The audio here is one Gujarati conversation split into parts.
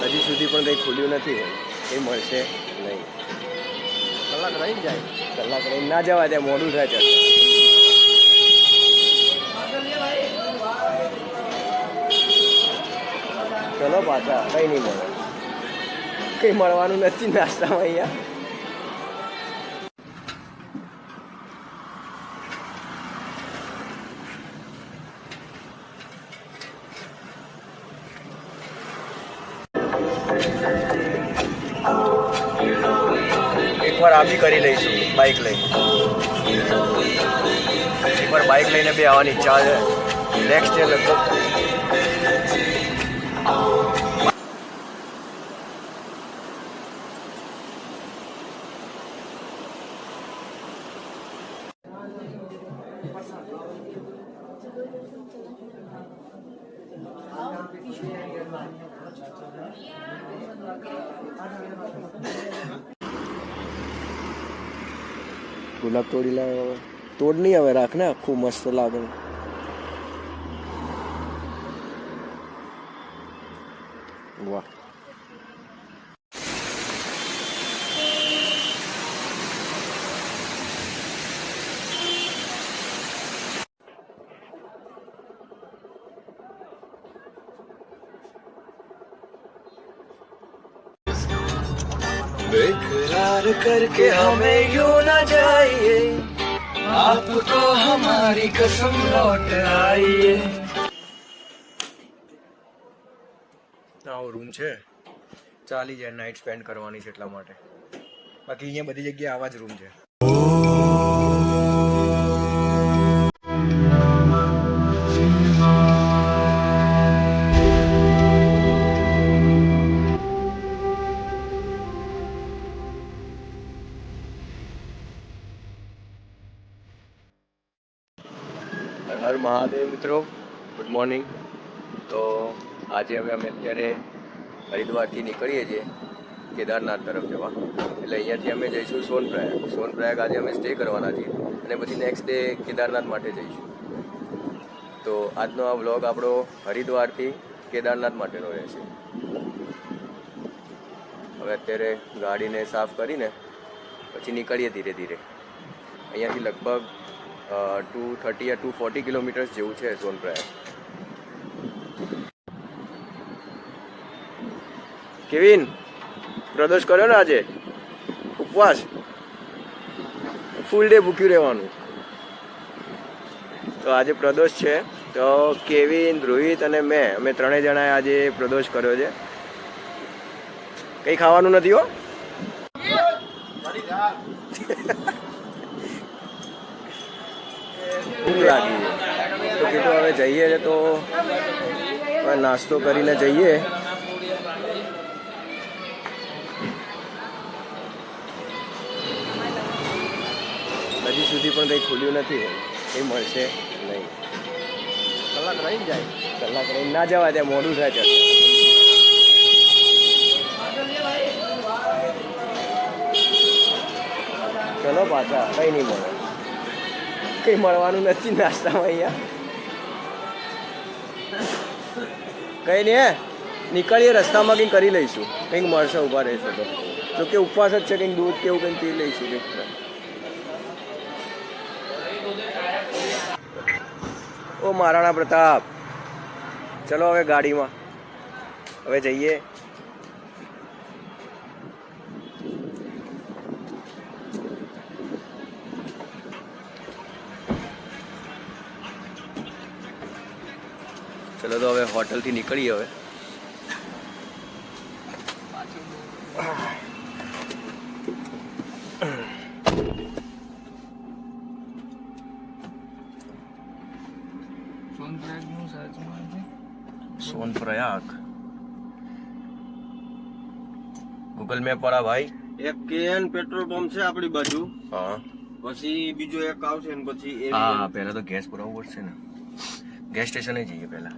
હજી સુધી પણ કંઈ ખુલ્યું નથી હોય એ મળશે નહીં. કલાક રહીને જાય. કલાક રહીને ના જવા ત્યાં મોડું થાય છે. ચલો પાછા કંઈ નહીં મળે, કંઈ મળવાનું નથી નાસ્તામાં અહીંયા. એકવાર આ બી કરી લઈશું બાઇક લઈને. એકવાર બાઇક લઈને બી આવવાની ઈચ્છા છે. નેક્સ્ટ ડે લગભગ ગુલાબ તોડી લાવે. તોડ નહીં હવે, રાખ ને, આખું મસ્ત લાગે. વાહ, बेकरार करके हमें यूं न जाइए, आपको हमारी कसम लौट आइए. આવો રૂમ છે, ચાલી જાય નાઇટ સ્પેન્ડ કરવાની છે એટલા માટે. બાકી અહીંયા બધી જગ્યાએ આવા જ રૂમ છે. હર મહાદેવ મિત્રો, ગુડ મોર્નિંગ. તો આજે અમે અત્યારે હરિદ્વારથી નીકળીએ છીએ કેદારનાથ તરફ જવા. એટલે અહીંયાથી અમે જઈશું સોનપ્રયાગ. સોનપ્રયાગ આજે અમે સ્ટે કરવાના છીએ અને પછી નેક્સ્ટ ડે કેદારનાથ માટે જઈશું. તો આજનો આ વ્લોગ આપણો હરિદ્વારથી કેદારનાથ માટેનો રહેશે. હવે અત્યારે ગાડીને સાફ કરીને પછી નીકળીએ ધીરે ધીરે. અહીંયાથી લગભગ 230 યા 240 કિલોમીટર્સ જેવું છે સોનપ્રયાગ. કેવિન, પ્રદોષ કર્યો ને આજે? ઉપવાસ, ફૂલ ડે ભૂખ્યું રહેવાનું. તો આજે પ્રદોષ છે. તો કેવિન, રોહિત અને અમે ત્રણેય જણાએ આજે પ્રદોષ કર્યો છે. કંઈ ખાવાનું નથી હો. ભૂખ લાગી તો કીધું હવે જઈએ છે તો નાસ્તો કરીને જઈએ. હજી સુધી પણ કંઈ ખુલ્યું નથી હોય એ મળશે નહીં. કલાક રહીને જાય. કલાક રહીને ના જવા ત્યાં મોડું થાય છે. ચલો પાછા કંઈ નહીં મળે, કંઈ મળવાનું નથી નાસ્તામાં અહીંયા. કંઈ નહીં, હે નીકળીએ રસ્તામાં કંઈક કરી લઈશું. કંઈક મળશે, ઊભા રહેશે તો. જો કે ઉપવાસ જ છે, કંઈક દૂધ કેવું કંઈક પી લઈશું કંઈક. ઓ મહારાણા પ્રતાપ, ચલો હવે ગાડીમાં, હવે જઈએ. ચલો તો હવે હોટલથી નીકળીએ. હવે સોનપ્રયાગ ગૂગલ મેપ વાળા ભાઈ. એક કેન પેટ્રોલ પંપ છે આપણી બાજુ. હા, પછી બીજો એક આવશે ને પછી હા, પહેલા તો ગેસ પુરાવવું પડશે ને. ગેસ સ્ટેશને જઈએ પહેલા.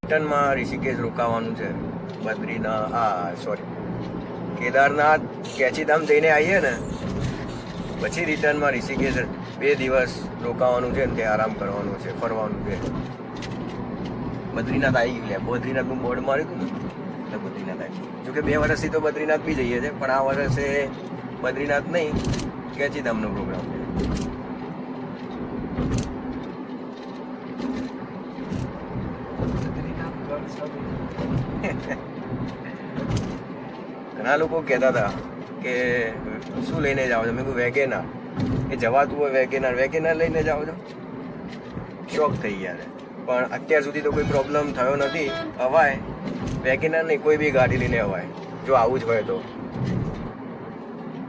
રિટર્નમાં ઋષિકેશ રોકાવાનું છે. કેદારનાથ કેચીધામ જઈને આવીએ ને પછી રિટર્નમાં ઋષિકેશ 2 દિવસ રોકાવાનું છે ને તે આરામ કરવાનું છે, ફરવાનું છે. બદ્રીનાથ આવી ગયા. બદ્રીનાથનું બોર્ડ માર્યું હતું ને એટલે બદ્રીનાથ આવી. જોકે 2 વર્ષથી તો બદ્રીનાથ બી જઈએ છે, પણ આ વર્ષે બદ્રીનાથ નહીં, કેચીધામનો પ્રોગ્રામ છે. ઘણા લોકો કહેતા હતા કે શું લઈને જાઓ છો? મેં કહ્યું વેગેનાર. એ જવાતું હોય વેગેનાર લઈને જાઓ છો? શોખ થઈ ગયા છે. પણ અત્યાર સુધી તો કોઈ પ્રોબ્લેમ થયો નથી. અવાય વેગેનાર નહીં, કોઈ બી ગાડી લઈને અવાય જો આવું જ હોય તો.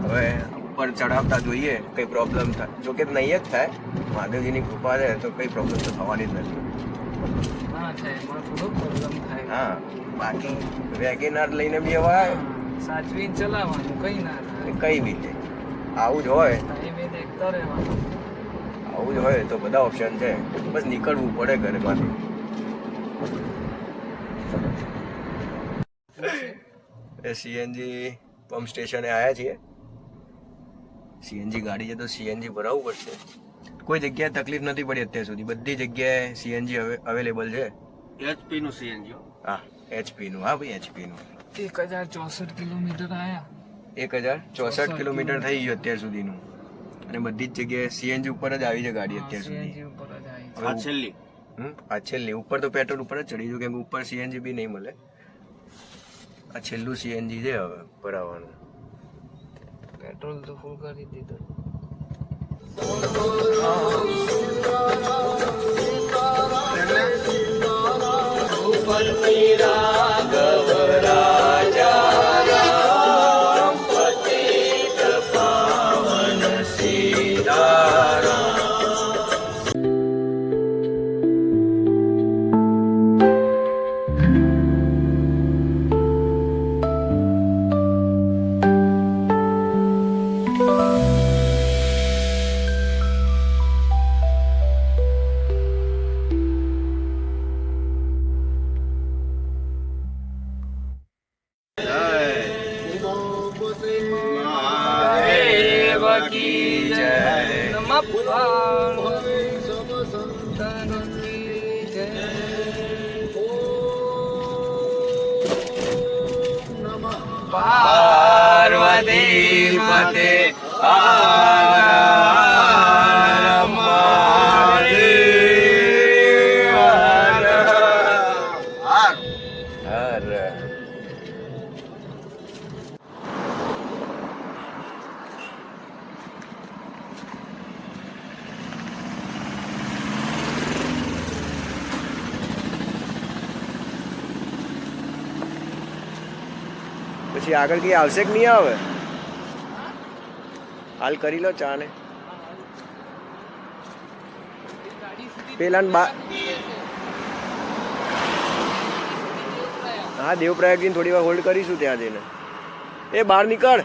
હવે ઉપર ચડાવતા જોઈએ કંઈ પ્રોબ્લેમ થાય. જોકે નહીં જ થાય, મહાદેવજીની કૃપા છે તો કંઈ પ્રોબ્લેમ તો થવાની જ નથી. હા, બાકી વેગેનાર લઈને બી અવાય, સાચવીને ચલાવવાનું, કઈ ના થાય. કઈ બી તે આવું જ હોય. ટાઈમે દેખતા રહેવાનું. આવું જ હોય તો બધા ઓપ્શન છે, બસ નીકળવું પડે ઘરમાંથી. એ સીએનજી પંપ સ્ટેશને આવ્યા છીએ. સીએનજી ગાડી છે તો સીએનજી ભરાવવું પડશે. કોઈ જગ્યાએ તકલીફ નથી પડી અત્યાર સુધી. બધી જગ્યાએ સીએનજી અવેલેબલ છે. HP નું CNG. હા, HP નું. હા ભાઈ, HP નું. 1064 કિલોમીટર આયા. 1064 કિલોમીટર થઈ ગયું અત્યાર સુધીનું. અને બધી જ જગ્યાએ સીએનજી ઉપર જ આવી છે ગાડી અત્યાર સુધી. CNG ઉપર જ આવી. આ છેલ્લી. આ છેલ્લી. ઉપર તો પેટ્રોલ ઉપર જ ચડી ગયું, કેમ કે ઉપર સીએનજી બી નહીં મળે. આ છેલ્લું સીએનજી છે હવે ભરાવાનું. પેટ્રોલ તો ફૂલ કરી દીધું. પાર્વતી પતે પછી આગળ કઈ આવશે કે નહીં આવે? હાલ કરી લો ચા ને પેલા હા, દેવપ્રયાગ જઈને થોડી વાર હોલ્ડ કરીશું ત્યાં જઈને. એ બહાર નીકળ.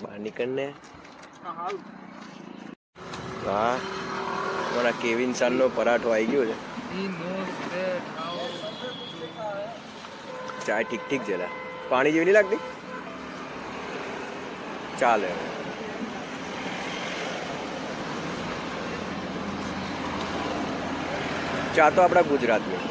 બહાર નીકળ ને. હા, મારા કેવિન સાન નો પરાઠો આવી ગયો છે. ચાય ઠીક ઠીક છે. પાણી જેવી નહીં લાગતી? ચાલે. ચા તો આપણા ગુજરાતની.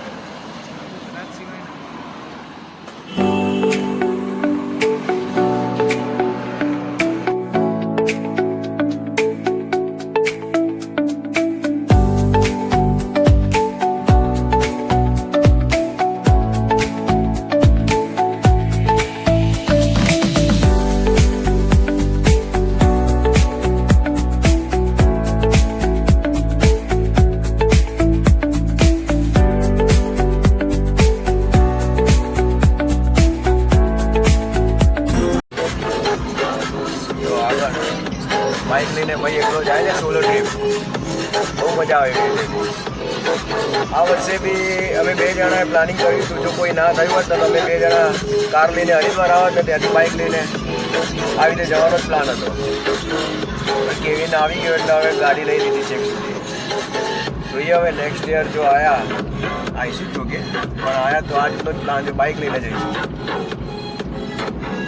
બાઇક લઈને ભાઈ એકલો જાય ને સોલો ટ્રીપ, બહુ મજા આવે. આ વર્ષે બી અમે 2 જણાએ પ્લાનિંગ કર્યું હતું. જો કોઈ ના થયું હોત તો અમે 2 જણા કાર લઈને હરિદ્વાર આવત ને ત્યાંથી બાઇક લઈને આવી રીતે જવાનો જ પ્લાન હતો. કેવિન આવી ગયો એટલે હવે ગાડી લઈ લીધી છે એક સુધી. જોઈએ હવે નેક્સ્ટ યર જો આયા આવીશું જો કે પણ આયા તો આજનો જ પ્લાન છે, બાઇક લઈને જઈશું.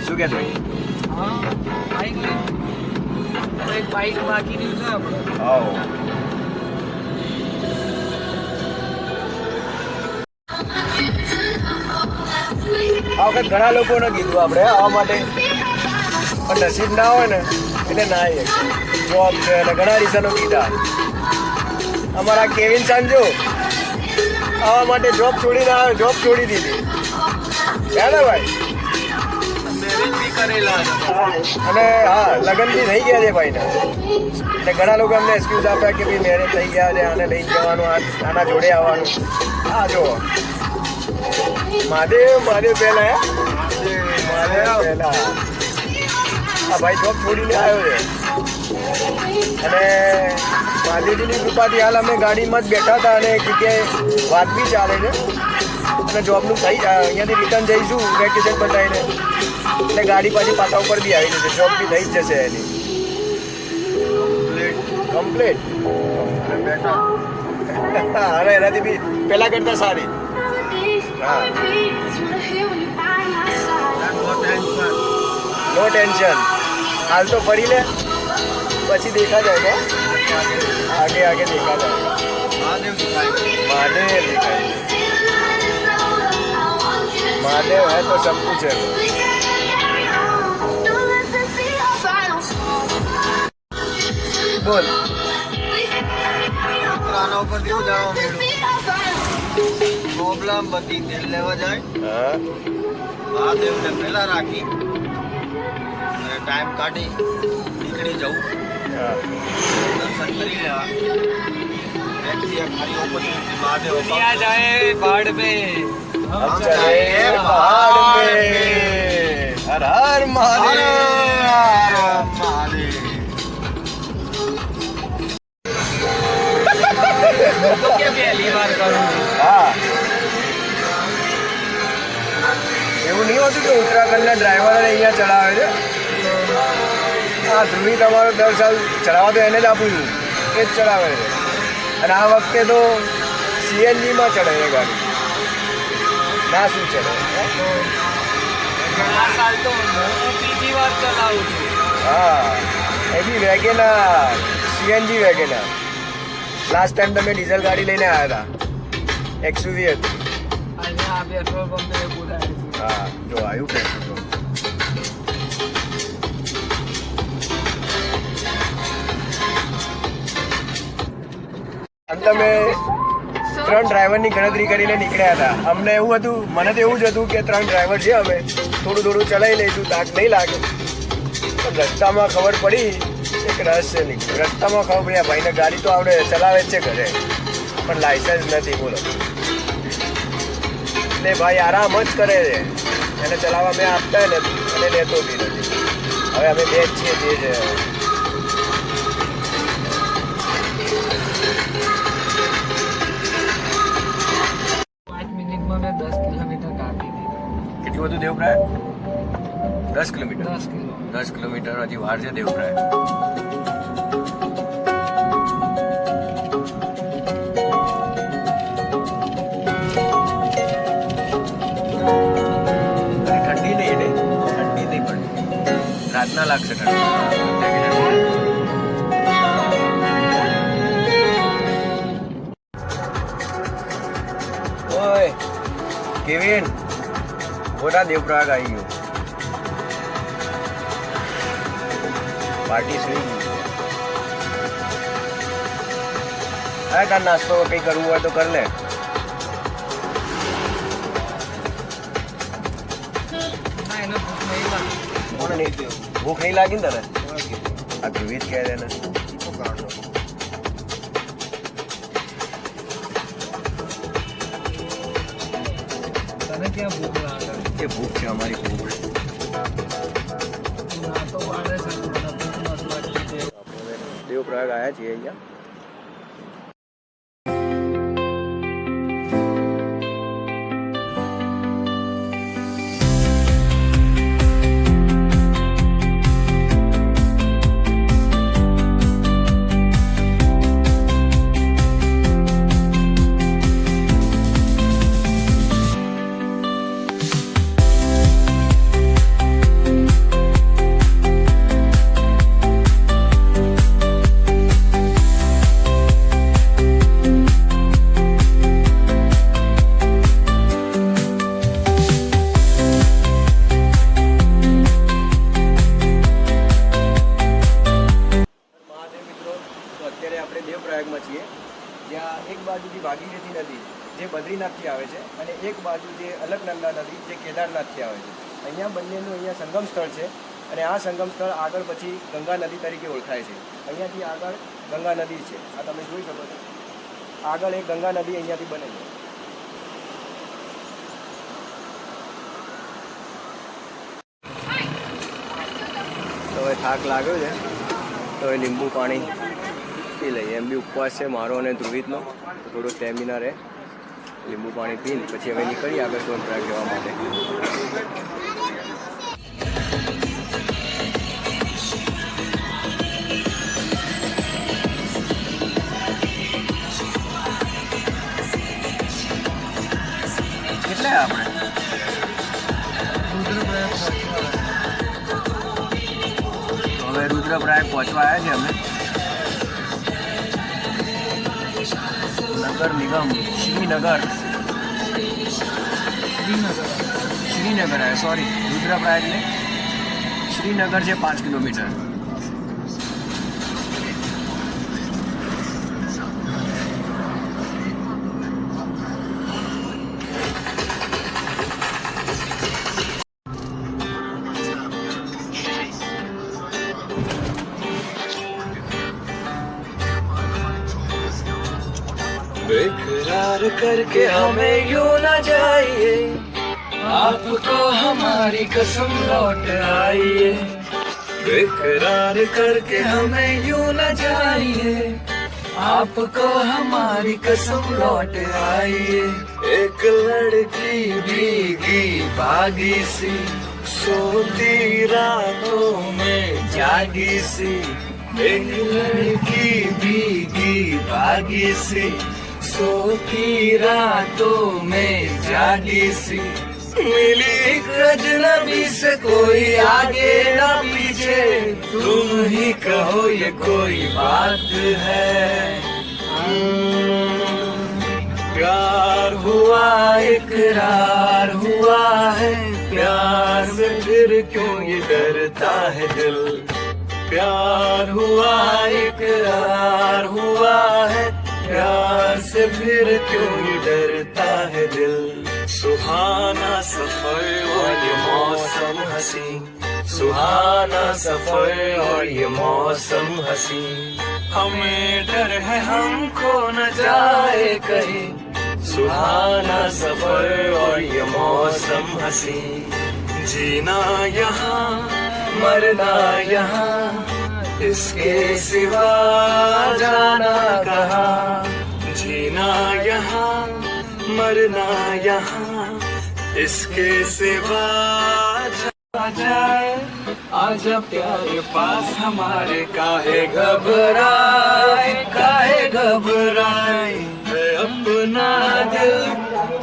શું કે ભાઈ? હા બાઈક લઈ હવે એક બાઈક બાકી રહ્યું છે આપણે. આવો આ વખત ઘણા લોકોને કીધું આપણે આવવા માટે, પણ નસીબ ના હોય ને એટલે ના આવી શકે. જોબ છે અને ઘણા રીઝનો કીધા. અમારા કેવિન સાંજો આવવા માટે જોબ છોડીને આવ્યો, જોબ છોડી દીધી. હે ને ભાઈ? મેરેજ બી કરેલા છે. અને હા લગ્ન બી થઈ ગયા છે ભાઈના. એટલે ઘણા લોકો અમને એક્સક્યુઝ આપ્યા કે ભાઈ મેરેજ થઈ ગયા છે, આને લઈને જવાનું, આના જોડે આવવાનું. હા જો મહાદેવ પહેલા મહાદેવ પહેલા આ ભાઈ જોબ છોડીને આવ્યો છે. અને મહાદેવજીની કૃપાથી હાલ અમે ગાડીમાં જ બેઠા હતા અને એક જગ્યાએ વાત બી ચાલે છે. અને જોબનું થઈ અહીંયાથી રિટર્ન જઈશું વેકેશન બતાવીને એટલે ગાડી પાછી પાટા ઉપર બી આવી જશે, જોબ બી થઈ જ જશે એની કમ્પ્લીટ. અને બેઠા હવે એનાથી બી પહેલાં કરતાં સારી. હા નો ટેન્શન. હાલ તો ફરી લે પછી દેખા જાય તો આગે આગે દેખા જાય. મહાદેવ દેખાય. મહાદેવ દેખાય. મહાદેવ હે તો સબ કુછ હે. બોલ આના ઉપર કેવું જાણવા મળ્યું? પ્રોબ્લેમ બધી તેલ લેવા જાય, હા મહાદેવને પહેલા રાખી અને ટાઈમ કાઢી નીકળી જવું, હા દર્શન કરી લેવા. ટેક્સી ખાલી ઓપોર્ચ્યુનિટી મહાદેવ दुनिया जाए बाढ़ में हम चले पहाड़ पे. हर हर महादेव. મહાદેવ. तो क्या पहली बार करूँ. હા એવું નહીં હોતું કે ઉત્તરાખંડના ડ્રાઈવરોને અહીંયા ચડાવે છે. હા ધ્રુવી તમારો 10 સાલ ચડાવવા તો એને જ આપું છું, એ જ ચડાવે છે. અને આ વખતે તો સીએનજીમાં ચડે છે ગાડી. ના શું ચડે? આ સાલ તો હું બીજી વાર ચલાવું છું. હા એ બી WagonR, CNG WagonR. Last time તમે ડીઝલ ગાડી લઈને આવ્યા હતા, એક્સયુવી હતી. આજે આ પેટ્રોલ પંપે બોલાવે છે. હા જો આવ્યું પેટ્રોલ. અને તમે 3 ડ્રાઈવરની ગણતરી કરીને નીકળ્યા હતા. અમને એવું હતું, મને તો એવું જ હતું કે 3 ડ્રાઈવર છે, અમે થોડું થોડું ચલાવી લઈશું, તાક નહીં લાગે. પણ રસ્તામાં ખબર પડી એક રહસ્ય નીકળ્યું. રસ્તામાં ખબર પડી આ ભાઈને ગાડી તો આવડે, ચલાવે જ છે ઘરે, પણ લાયસન્સ નથી. બોલો. એટલે ભાઈ આરામ જ કરે છે, એને ચલાવવા મેં આપતા નથી અને લેતો બી નથી. હવે અમે બે જ છીએ જે છે. 5 મિનિટમાં મેં 10 કિલોમીટર કાપી દીધું. કેટલું બધું દેવપ્રાય? 10 કિલોમીટર. 10 કિલો. 10 કિલોમીટર હજી વાર છે દેવપ્રાય. ઠંડી નહીં ને, ઠંડી નહીં પડતી. રાતના લાગશે ઠંડી. ઓય કેવિન, મોટા દેવપ્રયાગ આવી ગયું. પાર્ટી સુઈ ગઈ. હા તાર નાસ્તો કંઈ કરવું હોય તો કર લે. ના એને ભૂખ નહીં લાગી. કોને નહીં થયું? ભૂખ નહીં લાગી ને તને? આ ધ્રુવી જ કહે છે ને. તને ક્યાં ભૂખ લાગે. એ ભૂખ છે અમારી ભૂખ. ના તો પાડે છે મને ભૂખ નથી લાગતી છે. દેવપ્રયાગ આવ્યા છીએ અહીંયા. છીએ, જ્યાં એક બાજુથી ભાગીરથી નદી જે બદ્રીનાથથી આવે છે અને એક બાજુ જે અલકનંદા નદી જે કેદારનાથથી આવે છે. અહીંયા બંનેનું અહીંયા સંગમ સ્થળ છે અને આ સંગમ સ્થળ આગળ પછી ગંગા નદી તરીકે ઓળખાય છે. અહીંયાથી આગળ ગંગા નદી છે, આ તમે જોઈ શકો છો. આગળ એક ગંગા નદી અહીંયાથી બને છે. તો હવે થાક લાગ્યો છે તો હવે લીંબુ પાણી પી લઈએ. એમ બી ઉપવાસ છે મારો અને ધ્રુવિતનો, તો થોડો સ્ટેમિના રહે. લીંબુ પાણી પીને પછી હવે નીકળીએ આગળ સોનપ્રયાગ જવા માટે. કેટલે આપણે હવે રુદ્રપ્રયાગ પહોંચવા આવ્યા છે અમે. નગર નિગમ શ્રીનગર આવ્યા, સોરી, રુદ્રપ્રયાગ ને શ્રીનગર છે 5 કિલોમીટર. बेकरार करके हमें यूं न जाइए, आपको हमारी कसम लौट आइए. बेकरार करके हमें यूं न जाइए, आपको हमारी कसम लौट आइए. एक लड़की भीगी भागी सी सोती रातों में जागी सी. एक लड़की भीगी भागी सी सोती रातों में जागी सी. मिली एक अजनबी से कोई आगे ना पीछे, तुम ही कहो ये कोई बात है. प्यार हुआ इकरार हुआ है, प्यार से फिर क्यों ये डरता है दिल. प्यार हुआ इकरार हुआ है, प्यार से फिर क्यों ये डरता है दिल. सुहाना सफर और ये मौसम हसी, सुहाना सफर और ये मौसम हसी. हमें डर है हम खो न जाए कहीं, सुहाना सफर और ये मौसम हसी. जीना यहाँ मरना यहाँ, इसके सिवा जाना कहाँ. जीना यहाँ मरना यहाँ, इसके सिवा जाना जाए. आजा प्यारे पास हमारे, काहे घबराए काहे घबराए. है अपना दिल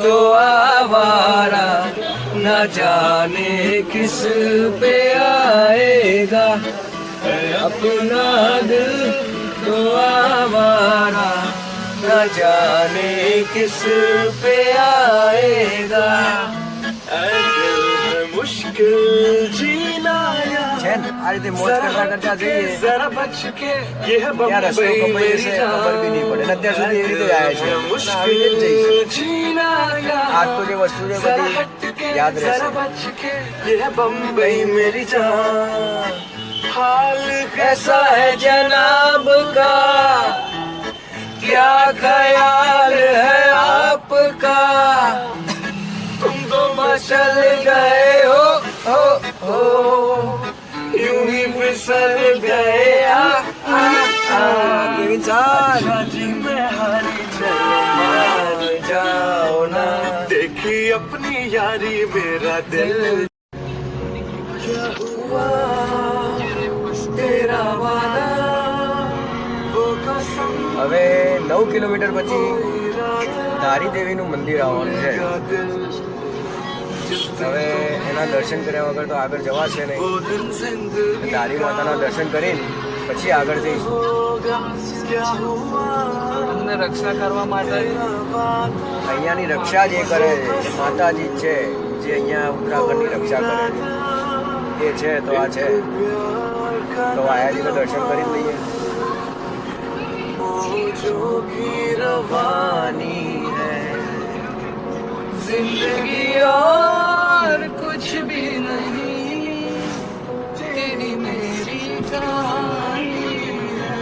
तो आवारा, न जाने किस पे आएगा. है अपना दिल तो आवारा, न जाने किस पे आएगा. ऐ दिल है मुश्किल जीना છે ને આ રીતે મોજ કરતા કરતા જઈએ जरा बच के ये है ત્યાં રસ્તો बम्बई કપાઈ मेरी જશે ખબર બી નહીં પડે. અને અત્યાર સુધી એ રીતે જ આવ્યા છે. અને આવી રીતે જ જઈશું. जीना આજ તો જે વસ્તુ છે બધી યાદ जरा રહેશે. बच के ये है बम्बई मेरी जान. हाल कैसा है जनाब का, क्या ख्याल है आपका. तुम तो मचल गए हो यूं ही फिसल गए. કેવી ચાલ जी में हारी चलो मान जाओ ना. देखी अपनी यारी मेरा दिल क्या हुआ तेरा वादा, वो कसम હવે 9 કિલોમીટર પછી ધારી દેવીનું મંદિર આવવાનું છે. હવે એના દર્શન કર્યા વગર તો આગળ જવાશે નહીં. वो दिन जिंदगी ધારી માતાના દર્શન કરીને પછી આગળ જઈશું. क्या हुआ અમને રક્ષા કરવા માટે અહીંયાની રક્ષા જે કરે છે એ માતાજી જ છે, જે અહીંયા ઉત્તરાખંડની રક્ષા કરે છે. એ છે તો આ છે, તો આયાજીને દર્શન કરી લઈએ. जो भी रवानी है जिंदगी और कुछ भी नहीं तेरी मेरी कहानी है।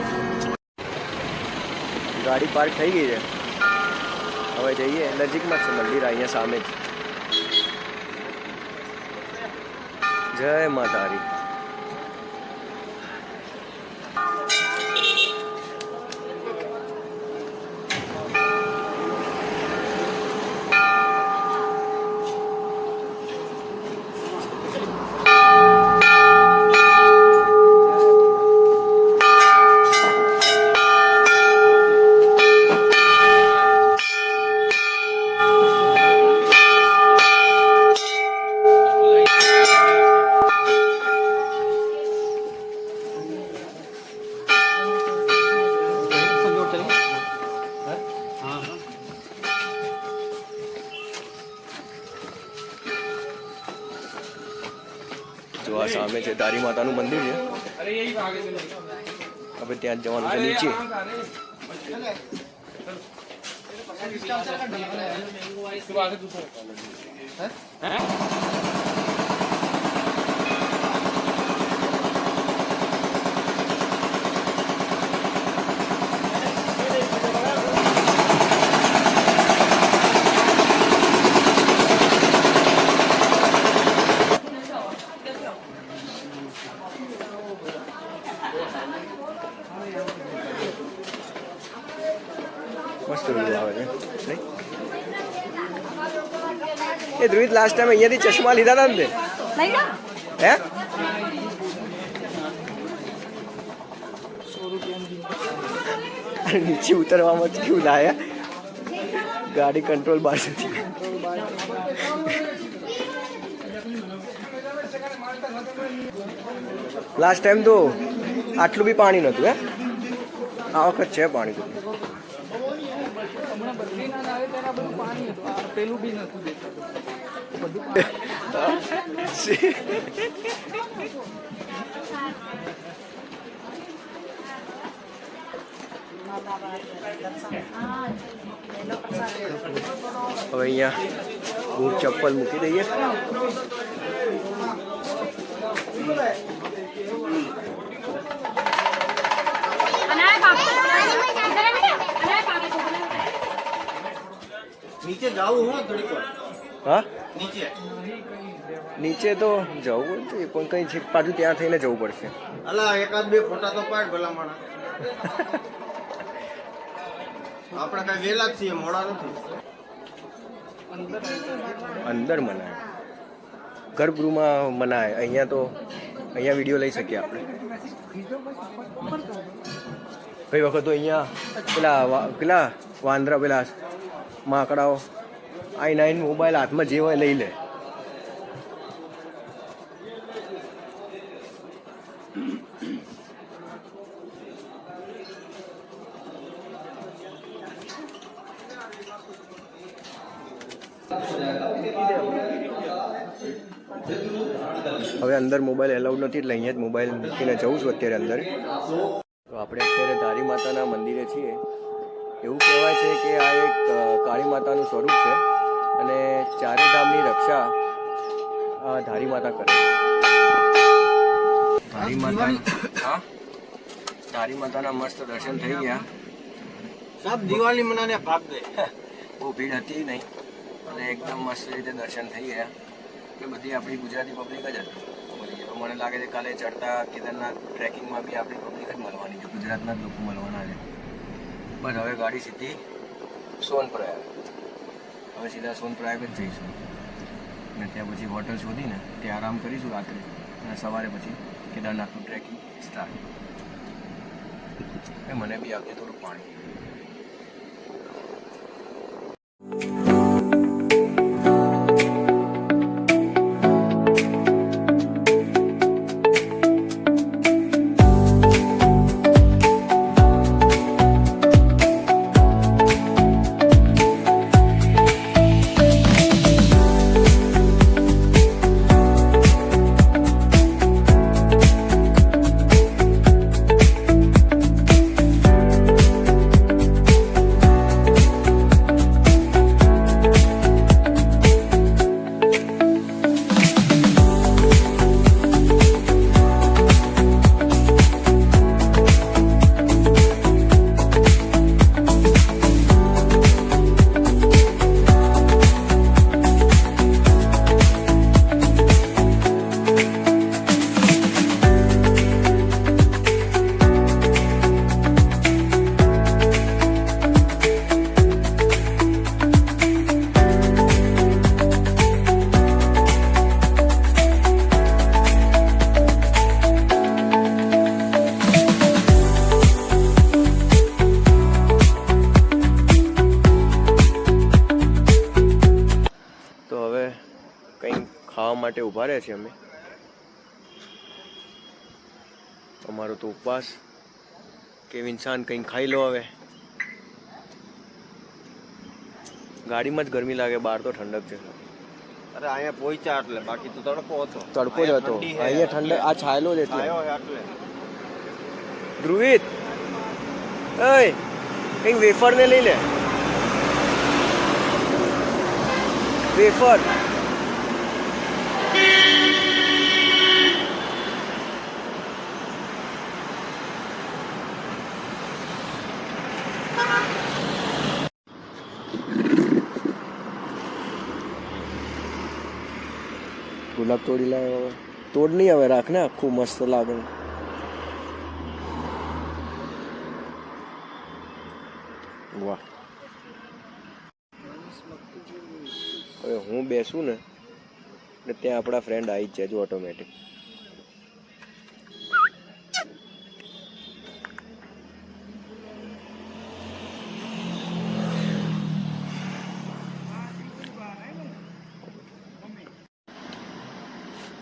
ગાડી પાર્ક થઈ ગઈ છે, હવે જઈએ નજીકમાં જ છે મંદિર અહીંયા સામે જ। જય માતારી। જો આ સામે છે ધારી માતાનું મંદિર છે, હવે ત્યાં જ જવાનું છે નીચે। મસ્ત વ્યૂ આવે છે નહીં? એ ધ્રુવિત લાસ્ટ ટાઈમ અહીંયાથી ચશ્મા લીધા હતા ને તે? હે નીચે ઉતરવામાં જ કેવું લાયા, ગાડી કંટ્રોલ બહાર નથી। લાસ્ટ ટાઈમ તો આટલું બી પાણી નહોતું, હે આ વખત છે પાણી તો। હમણાં બદ્રીનાથ આવે ત્યારે આ બધું પાણી હતું, આ પેલું બી નતું દેખાતું બધું હવે અહીંયા બૂટ ચપ્પલ મૂકી દઈએ। નીચે જાવું હો થોડીક વાર, હા નીચે નીચે તો જવું જ જોઈએ, પણ કંઈ છેક પાછું ત્યાં થઈને જવું પડશે। અલા એકાદ બે ફોટા તો પાડ ભલા માણા, આપણે કઈ વેલા જ છીએ, મોડા નથી। અંદર મનાય, ગર્ભગૃહમાં મનાય, અહીંયા તો અહીંયા વિડીયો લઈ શકીએ આપણે। કઈ વખત તો અહીંયા પેલા વાંદરા પેલા માકડાઓ આઈને આઈને મોબાઈલ હાથમાં જે હોય લઈ લે। હવે અંદર મોબાઈલ એલાઉડ નથી એટલે અહીંયા જ મોબાઈલ મૂકીને જવું છું અત્યારે અંદર। તો આપણે અત્યારે ધારી માતાના મંદિરે છીએ। એવું કહેવાય છે કે આ એક કાળી માતાનું સ્વરૂપ છે અને ચારે ધામની રક્ષા આ ધારી માતા કરે છે। ધારી માતા, હા ધારી માતાના મસ્ત દર્શન થઈ ગયા। સબ દિવાળી મનાને ભાગ દે, બહુ ભીડ હતી નહીં અને એકદમ મસ્ત રીતે દર્શન થઈ ગયા। એટલે બધી આપણી ગુજરાતી પબ્લિક જ હતી। તો મને લાગે છે કાલે ચડતા કેદારનાથ ટ્રેકિંગમાં બી આપણી પબ્લિક જ મળવાની છે, ગુજરાતના જ લોકો મળવાના છે। બસ હવે ગાડી સીધી સોનપ્રયાગ, હવે સીધા સોનપ્રયાગ જ જઈશું અને ત્યાં પછી હોટલ શોધીને ત્યાં આરામ કરીશું રાત્રે અને સવારે પછી કેદારનાથનું ટ્રેકિંગ સ્ટાર્ટ। મને બી આપજે થોડું પાણી। ખાવા માટે ઊભા રહ્યા છીએ અમે. અમારો તો ઉપવાસ. કે ઇન્સાન કંઈ ખાઈ લો હવે. ગાડીમાં જ ગરમી લાગે, બહાર તો ઠંડક છે. અરે અહીંયા પહોંચ્યા એટલે, બાકી તો તડકો હતો. તડકો જ હતો અહીંયા, ઠંડક આ છાયલો જ એટલે. આવ્યો એટલે ધ્રુવિત, ઓય કંઈક વેફર ને લઈ લે. વેફર. ગુલાબ તોડી લાવ્યો હવે. તોડ નહીં હવે, રાખ ને, આખું મસ્ત લાગે. વાહ. હવે હું બેસું ને એટલે ત્યાં આપણા ફ્રેન્ડ આવી જ જાય ઓટોમેટિક.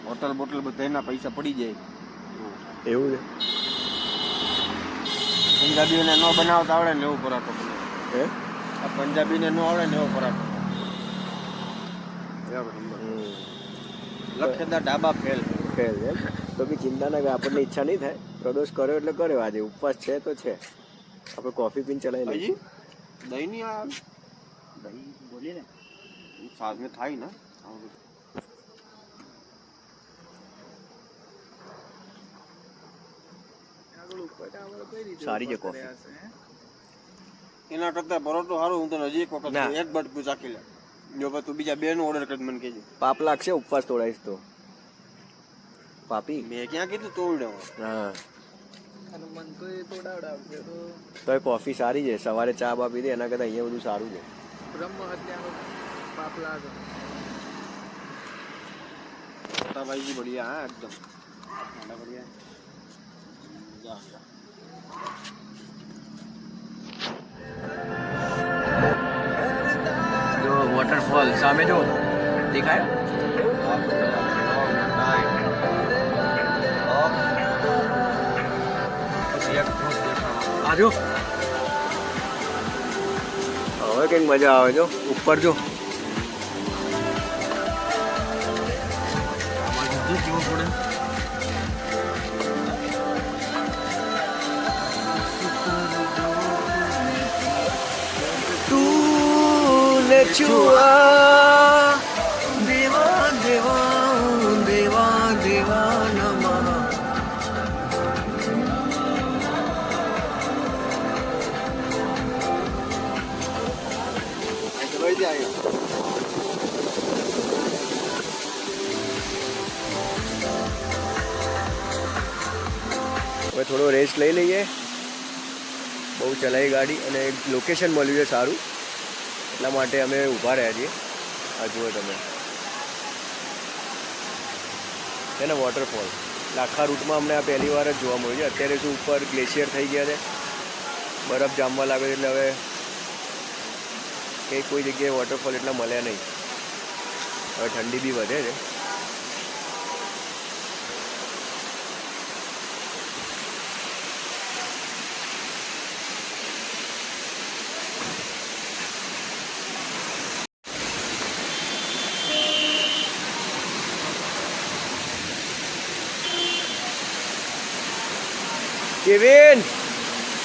હોટલ બોટલ બધાના પૈસા પડી જાય. એવું છે. પંજાબીઓને ન બનાવતા આવડે ને એવો પરાઠો બને. હે આ પંજાબીને ન આવડે ને એવો પરાઠો. લખેદાર ડાબા ફેલ. ફેલ એમ તો બી ચિંતા ના કરે, આપણને ઈચ્છા નહીં થાય. પ્રદોષ કર્યો એટલે કર્યો. આજે ઉપવાસ છે તો છે. આપણે કોફી પીને ચલાવી લઈએ. હજી દહીં નહીં આવે. દહીં બોલી ને સાથ મેં થાય ને. સારી છે કોફી. એના કરતા પરોઠો સારું. હું તને હજી એક વખત ના. એક બટકું ચાખી લે. જો પછી તું બીજા બે નો ઓર્ડર કરી મને કહેજે. પાપ લાગશે ઉપવાસ તોડાઈશ તો. પાપી. મેં ક્યાં કીધું તોડ હા અને મન તો એ તોડાવડાવશે તો તો એ કોફી સારી છે. સવારે ચા બા પીધી એના કરતાં અહીંયા બધું સારું છે. બ્રહ્મ હત્યાનો પાપ લાગે. ભાઈજી બઢિયા. હા એકદમ બઢિયા. જો વોટરફોલ સામે જો દેખાય. આજો હવે કંઈક મજા આવે. જો ઉપર જો. તૂને છુઆ દેવા દેવા દેવા દેવા નમઃ. હવે થોડો રેસ્ટ લઈ લઈએ. બહુ ચલાવી ગાડી અને એક લોકેશન મળ્યું છે સારું, એટલા માટે અમે ઊભા રહ્યા છીએ. આ જુઓ તમે, છે ને વોટરફોલ. આખા રૂટમાં અમને આ પહેલી વાર જ જોવા મળ્યું છે. અત્યારે શું ઉપર ગ્લેશિયર થઈ ગયા છે, બરફ જામવા લાગે છે, એટલે હવે કંઈ કોઈ જગ્યાએ વોટરફોલ એટલા મળ્યા નહીં. હવે ઠંડી બી વધે છે. કેવિન,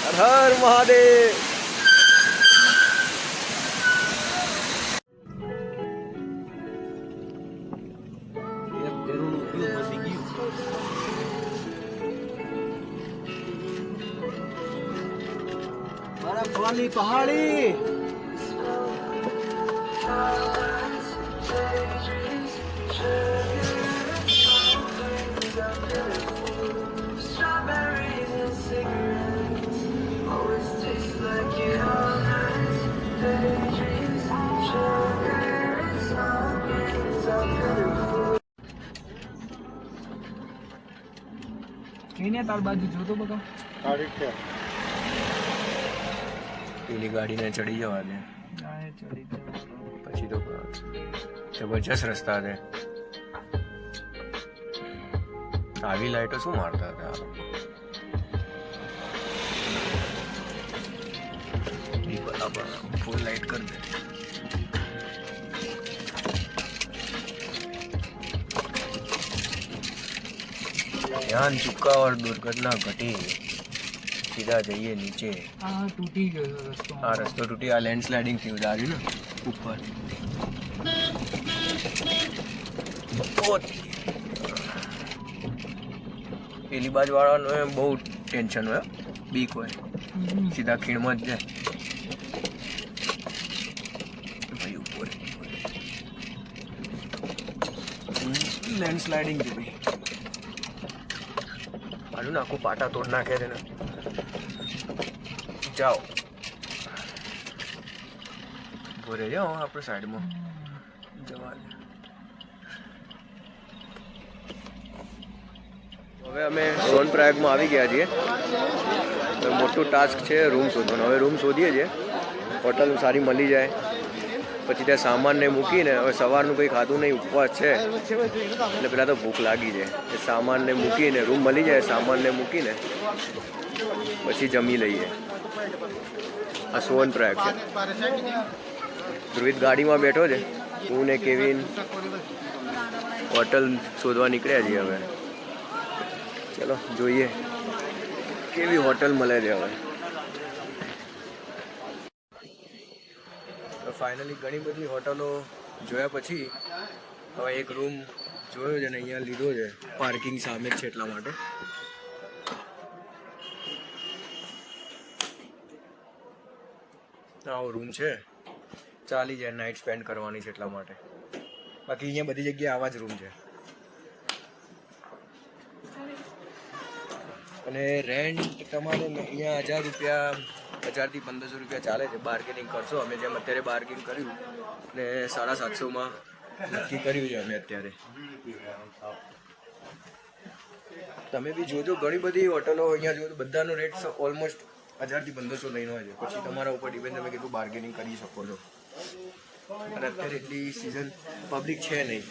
હર હર મહાદેવ. બરફવાળી પહાડી. કેને તાર બાજુ જોતો બકા. પેલી ગાડીને ચડી જવા દે, ચડી જવાનું. પછી તો જબરજસ્ત રસ્તા છે. આવી લાઈટો શું મારતા હતા બરાબર ફૂલ લાઈટ કરી દે ધ્યાન ચુકા और दुर्घटना घटी સીધા જઈએ નીચે આ તૂટી ગયો રસ્તો આ રસ્તો તૂટી આ લેન્ડસ્લાઇડિંગ થયું દારી ને ઉપર પેલી બાજુ વાળાનો બહુ ટેન્શન હોય બીક હોય સીધા ખીણમાં જ જાય ભાઈ ઉપર લેન્ડસ્લાઇડિંગ જેવી મારું ને આખું પાટા તોડ નાખે છે ને જાઓ ભરે જાઓ આપણે સાઈડમાં જવા દે હવે અમે સોનપ્રયાગમાં આવી ગયા છીએ તો મોટું ટાસ્ક છે રૂમ શોધવાનો હવે રૂમ શોધીએ છીએ હોટલ સારી મળી જાય પછી ત્યાં સામાનને મૂકીને હવે સવારનું કંઈ ખાધું નહીં ઉપવાસ છે એટલે પહેલાં તો ભૂખ લાગી જાય એ સામાનને મૂકીને રૂમ મળી જાય સામાનને મૂકીને પછી જમી લઈએ આ સોનપ્રયાગ છે ધ્રુવિત ગાડીમાં બેઠો છે હું ને કેવિન હોટલ શોધવા નીકળ્યા છીએ હવે ચલો જોઈએ કેવી હોટલ મળે છે હવે તો ફાઇનલી ઘણી બધી હોટલો જોયા પછી હવે એક રૂમ જોયો છે ને અહીંયા લીધો છે પાર્કિંગ સામે જ છે એટલા માટે આવો રૂમ છે ચાલી જાય નાઇટ સ્પેન્ડ કરવાની છે એટલા માટે બાકી અહીંયા બધી જગ્યાએ આવા જ રૂમ છે અને રેન્ટ તમારે અહીંયા 1000 રૂપિયા 1000 થી 1500 રૂપિયા ચાલે છે બાર્ગેનિંગ કરશો અમે જેમ અત્યારે બાર્ગેનિંગ કર્યું ને 750 નક્કી કર્યું છે અમે અત્યારે તમે બી જોજો ઘણી બધી હોટલો અહીંયા જોજો બધાનો રેટ ઓલમોસ્ટ 1000 થી 1500 લઈને હોય છે પછી તમારા ઉપર ડિપેન્ડ તમે કેટલું બાર્ગેનિંગ કરી શકો છો અને અત્યારે એટલી સિઝન પબ્લિક છે નહીં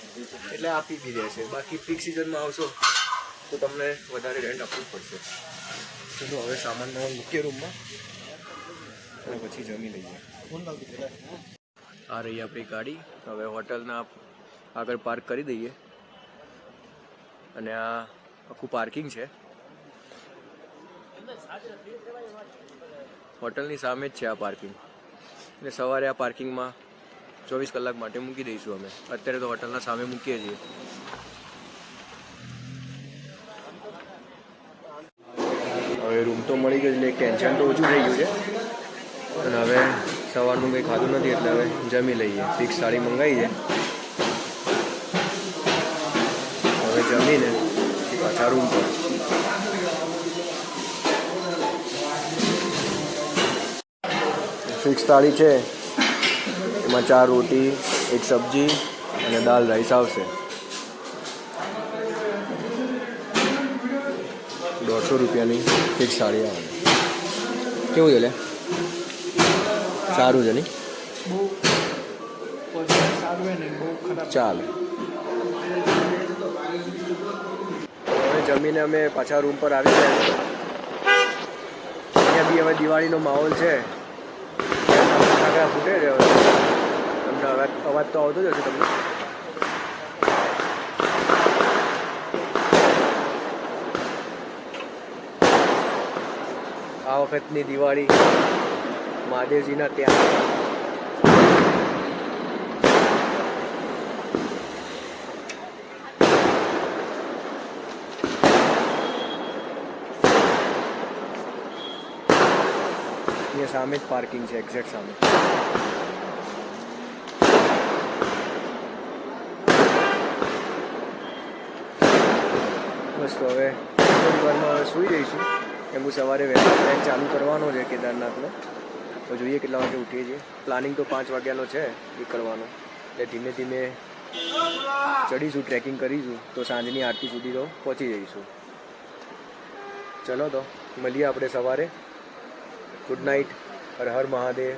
એટલે આપી બી રહેશે બાકી પીક સિઝનમાં આવશો તો તમને વધારે રેન્ટ આપવું પડશે ચલો હવે સામાનમાં મૂકીએ રૂમમાં અને પછી જમી લઈએ આ રહી આપણી ગાડી હવે હોટલના આગળ પાર્ક કરી દઈએ અને આ આખું પાર્કિંગ છે હોટલની સામે જ છે આ પાર્કિંગ અને સવારે આ પાર્કિંગમાં 24 કલાક માટે મૂકી દઈશું અમે અત્યારે તો હોટલના સામે મૂકીએ છીએ હવે રૂમ તો મળી ગયો એટલે ટેન્શન તો ઓછું થઈ ગયું છે અને હવે સવારનું કંઈ ખાધું નથી એટલે હવે જમી લઈએ ફિક્સ થાળી મંગાવી છે હવે જમીને પાછા રૂમ પર ફિક્સ થાળી છે એમાં 4 રોટી 1 સબ્જી અને દાલ રાઈસ આવશે 150 રૂપિયાની ફિક્સ થાળી આવે કેવું છે લે સારું છે નહીં બહુ સારું હોય ને બહુ ખરાબ ચાલે હવે જમીને અમે પાછા રૂમ પર આવી ગયા અહીંયા બી હવે દિવાળીનો માહોલ છે ફટાકડા ફૂટે છે હવે તમને અવાજ તો આવતો જ હશે તમને આ વખતની દિવાળી મહાદેવજીના ત્યાં અહીંયા સામે જ પાર્કિંગ છે એક્ઝેક્ટ સામે બસ તો હવે થોડી વારમાં હવે સૂઈ જઈશું કેમ કે સવારે વહેલા ટ્રેક ચાલુ કરવાનો છે કેદારનાથનો તો જોઈએ કેટલા વાગે ઉઠીએ છીએ પ્લાનિંગ તો 5 વાગ્યાનો છે નીકળવાનો એટલે ધીમે ધીમે ચડીશું ટ્રેકિંગ કરીશું તો સાંજની આરતી સુધી તો પહોંચી જઈશું ચલો તો મળીએ આપણે સવારે ગુડ નાઇટ હર હર મહાદેવ